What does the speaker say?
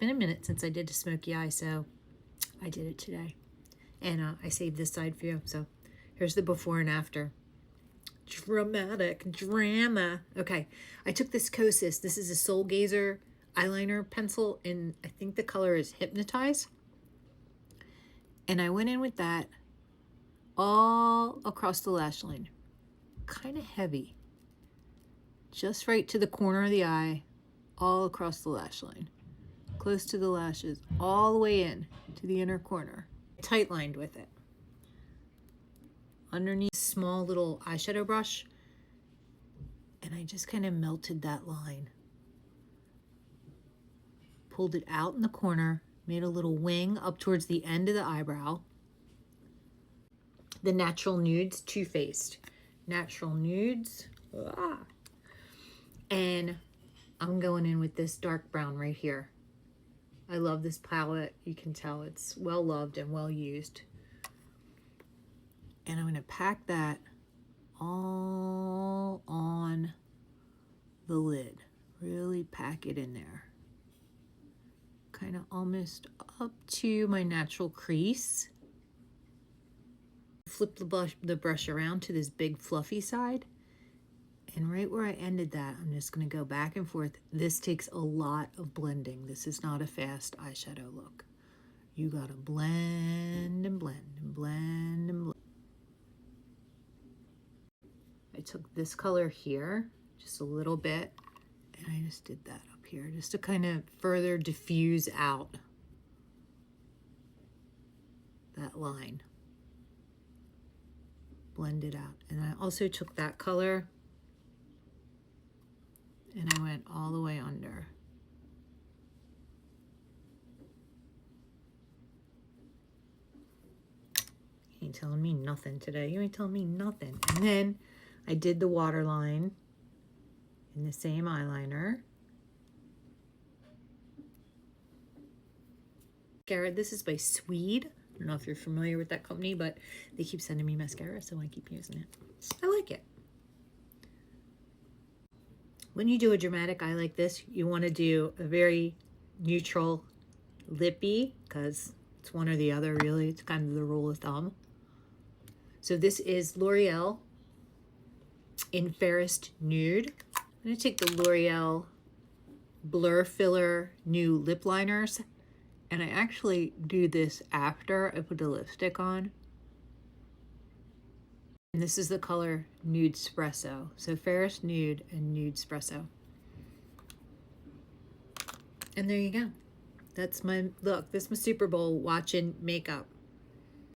Been a minute since I did a smoky eye, so I did it today. And I saved this side for you. So here's the before and after. Dramatic drama. Okay, I took this Kosas. This is a Soul Gazer eyeliner pencil, and I think the color is Hypnotize. And I went in with that all across the lash line. Kind of heavy. Just right to the corner of the eye, all across the lash line. Close to the lashes, all the way in to the inner corner. Tight lined with it. Underneath, small little eyeshadow brush, and I just kind of melted that line. Pulled it out in the corner, made a little wing up towards the end of the eyebrow. The Natural Nudes Too Faced. Natural Nudes. And I'm going in with this dark brown right here. I love this palette. You can tell it's well loved and well used. And I'm going to pack that all on the lid. Really pack it in there. Kind of almost up to my natural crease. Flip the brush around to this big fluffy side. And right where I ended that, I'm just going to go back and forth. This takes a lot of blending. This is not a fast eyeshadow look. You got to blend and blend and blend and blend. I took this color here, just a little bit, and I just did that up here, just to kind of further diffuse out that line. Blend it out. And I also took that color and I went all the way under. You ain't telling me nothing today. You ain't telling me nothing. And then I did the waterline in the same eyeliner. Mascara. This is by Swede. I don't know if you're familiar with that company, but they keep sending me mascara, so I keep using it. I like it. When you do a dramatic eye like this, you want to do a very neutral lippy, because it's one or the other, really. It's kind of the rule of thumb. So this is L'Oreal in Fairest Nude. I'm going to take the L'Oreal Blur Filler New Lip Liners, and I actually do this after I put the lipstick on. And this is the color Nude Espresso. So Fairest Nude and Nude Espresso. And there you go. That's my look. This is my Super Bowl watching makeup.